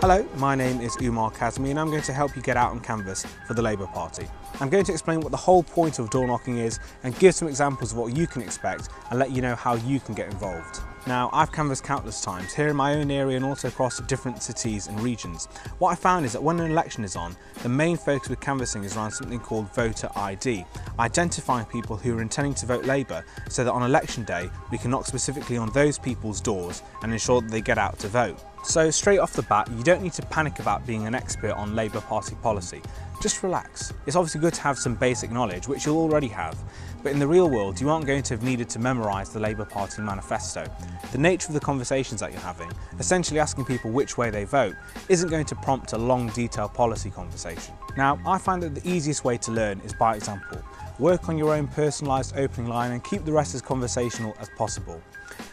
Hello, my name is Umar Kazmi and I'm going to help you get out and canvass for the Labour Party. I'm going to explain what the whole point of door knocking is and give some examples of what you can expect and let you know how you can get involved. Now, I've canvassed countless times here in my own area and also across different cities and regions. What I found is that when an election is on, the main focus with canvassing is around something called voter ID, identifying people who are intending to vote Labour so that on election day we can knock specifically on those people's doors and ensure that they get out to vote. So straight off the bat, you don't need to panic about being an expert on Labour Party policy. Just relax. It's obviously good to have some basic knowledge, which you'll already have, but in the real world you aren't going to have needed to memorise the Labour Party manifesto. The nature of the conversations that you're having, essentially asking people which way they vote, isn't going to prompt a long detailed policy conversation. Now, I find that the easiest way to learn is by example. Work on your own personalised opening line and keep the rest as conversational as possible.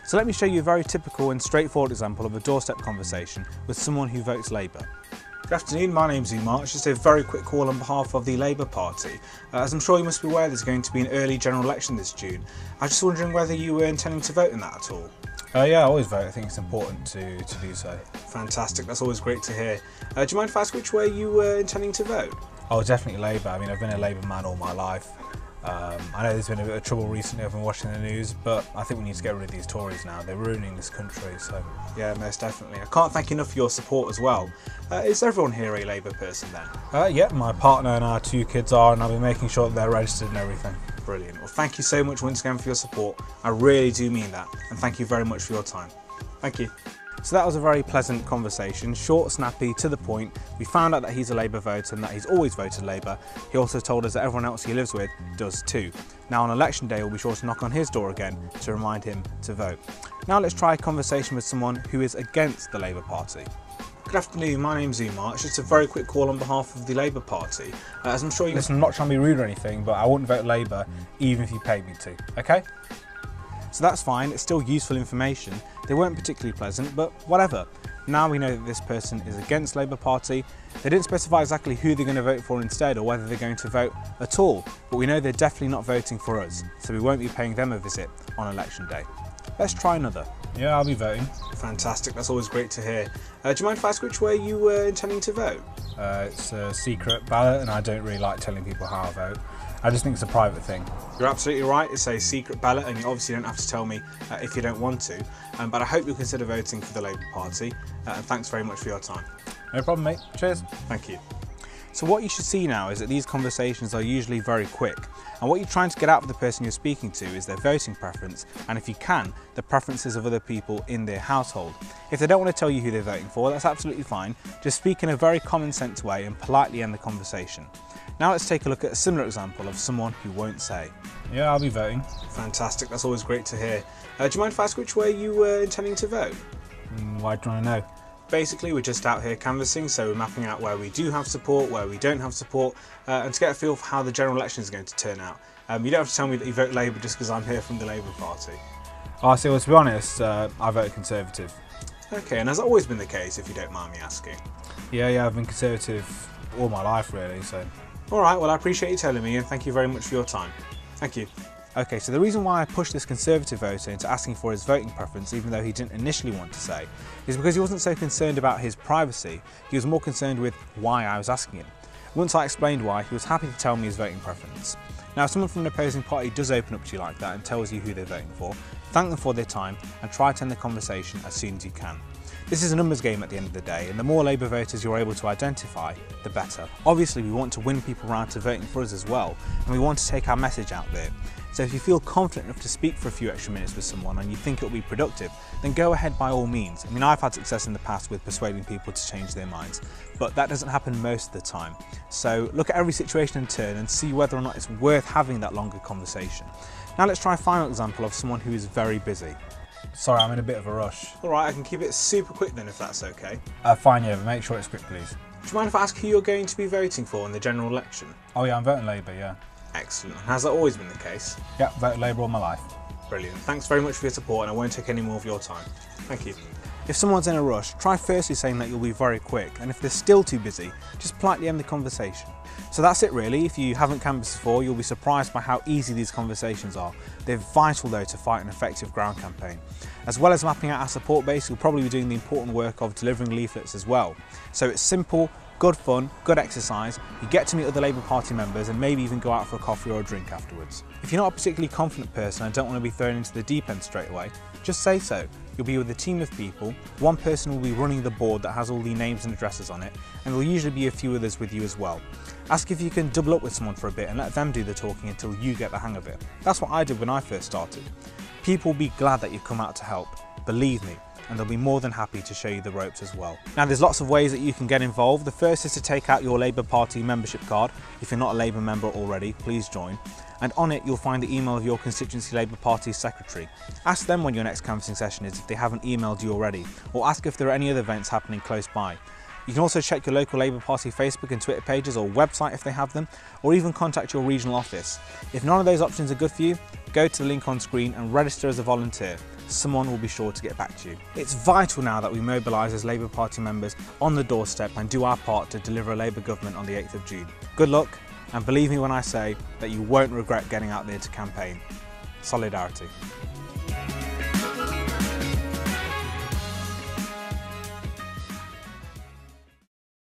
So let me show you a very typical and straightforward example of a doorstep conversation with someone who votes Labour. Good afternoon, my name's Umar. It's just a very quick call on behalf of the Labour Party. As I'm sure you must be aware, there's going to be an early general election this June. I was just wondering whether you were intending to vote in that at all. Yeah, I always vote. I think it's important to do so. Fantastic, that's always great to hear. Do you mind if I ask which way you were intending to vote? Oh, definitely Labour. I mean, I've been a Labour man all my life. I know there's been a bit of trouble recently, I've been watching the news, but I think we need to get rid of these Tories now. They're ruining this country, so... Yeah, most definitely. I can't thank you enough for your support as well. Is everyone here a Labour person then? Yeah, my partner and our 2 kids are, and I'll be making sure that they're registered and everything. Brilliant. Well, thank you so much once again for your support. I really do mean that, and thank you very much for your time. Thank you. So that was a very pleasant conversation, short, snappy, to the point. We found out that he's a Labour voter and that he's always voted Labour. He also told us that everyone else he lives with does too. Now on election day, we'll be sure to knock on his door again to remind him to vote. Now let's try a conversation with someone who is against the Labour Party. Good afternoon, my name's Umar. It's just a very quick call on behalf of the Labour Party. As I'm sure you... Listen, I'm not trying to be rude or anything, but I wouldn't vote Labour even if you paid me to, okay? So that's fine, it's still useful information. They weren't particularly pleasant, but whatever. Now we know that this person is against Labour Party. They didn't specify exactly who they're going to vote for instead or whether they're going to vote at all, but we know they're definitely not voting for us, so we won't be paying them a visit on election day. Let's try another. Yeah, I'll be voting. Fantastic, that's always great to hear. Do you mind if I ask which way you were intending to vote? It's a secret ballot and I don't really like telling people how I vote. I just think it's a private thing. You're absolutely right, it's a secret ballot and you obviously don't have to tell me if you don't want to, but I hope you'll consider voting for the Labour Party and thanks very much for your time. No problem, mate. Cheers. Thank you. So what you should see now is that these conversations are usually very quick, and what you're trying to get out of the person you're speaking to is their voting preference, and if you can, the preferences of other people in their household. If they don't want to tell you who they're voting for, that's absolutely fine. Just speak in a very common sense way and politely end the conversation. Now let's take a look at a similar example of someone who won't say. Yeah, I'll be voting. Fantastic, that's always great to hear. Do you mind if I ask which way you were intending to vote? Why do you want to know? Basically, we're just out here canvassing, so we're mapping out where we do have support, where we don't have support, and to get a feel for how the general election is going to turn out. You don't have to tell me that you vote Labour just because I'm here from the Labour Party. Oh, so well, to be honest, I vote Conservative. Okay, and has that always been the case, if you don't mind me asking? Yeah, I've been Conservative all my life, really, so... Alright, well I appreciate you telling me and thank you very much for your time. Thank you. Okay, so the reason why I pushed this Conservative voter into asking for his voting preference, even though he didn't initially want to say, is because he wasn't so concerned about his privacy, he was more concerned with why I was asking him. Once I explained why, he was happy to tell me his voting preference. Now, if someone from an opposing party does open up to you like that and tells you who they're voting for, thank them for their time and try to end the conversation as soon as you can. This is a numbers game at the end of the day, and the more Labour voters you're able to identify, the better. Obviously, we want to win people around to voting for us as well, and we want to take our message out there. So if you feel confident enough to speak for a few extra minutes with someone and you think it'll be productive, then go ahead by all means. I mean, I've had success in the past with persuading people to change their minds, but that doesn't happen most of the time. So look at every situation in turn and see whether or not it's worth having that longer conversation. Now let's try a final example of someone who is very busy. Sorry, I'm in a bit of a rush. Alright, I can keep it super quick then if that's okay. Fine, yeah, but make sure it's quick, please. Do you mind if I ask who you're going to be voting for in the general election? Oh yeah, I'm voting Labour, yeah. Excellent. Has that always been the case? Yeah, voted Labour all my life. Brilliant. Thanks very much for your support and I won't take any more of your time. Thank you. If someone's in a rush, try firstly saying that you'll be very quick, and if they're still too busy, just politely end the conversation. So that's it really. If you haven't canvassed before, you'll be surprised by how easy these conversations are. They're vital though to fight an effective ground campaign. As well as mapping out our support base, you'll probably be doing the important work of delivering leaflets as well. So it's simple, good fun, good exercise. You get to meet other Labour Party members and maybe even go out for a coffee or a drink afterwards. If you're not a particularly confident person and don't want to be thrown into the deep end straight away, just say so. You'll be with a team of people, one person will be running the board that has all the names and addresses on it, and there will usually be a few others with you as well. Ask if you can double up with someone for a bit and let them do the talking until you get the hang of it. That's what I did when I first started. People will be glad that you've come out to help, believe me, and they'll be more than happy to show you the ropes as well. Now there's lots of ways that you can get involved. The first is to take out your Labour Party membership card. If you're not a Labour member already, please join. And on it you'll find the email of your constituency Labour Party secretary. Ask them when your next canvassing session is if they haven't emailed you already, or ask if there are any other events happening close by. You can also check your local Labour Party Facebook and Twitter pages or website if they have them, or even contact your regional office. If none of those options are good for you, go to the link on screen and register as a volunteer. Someone will be sure to get back to you. It's vital now that we mobilise as Labour Party members on the doorstep and do our part to deliver a Labour government on the 8th of June. Good luck, and believe me when I say that you won't regret getting out there to campaign. Solidarity.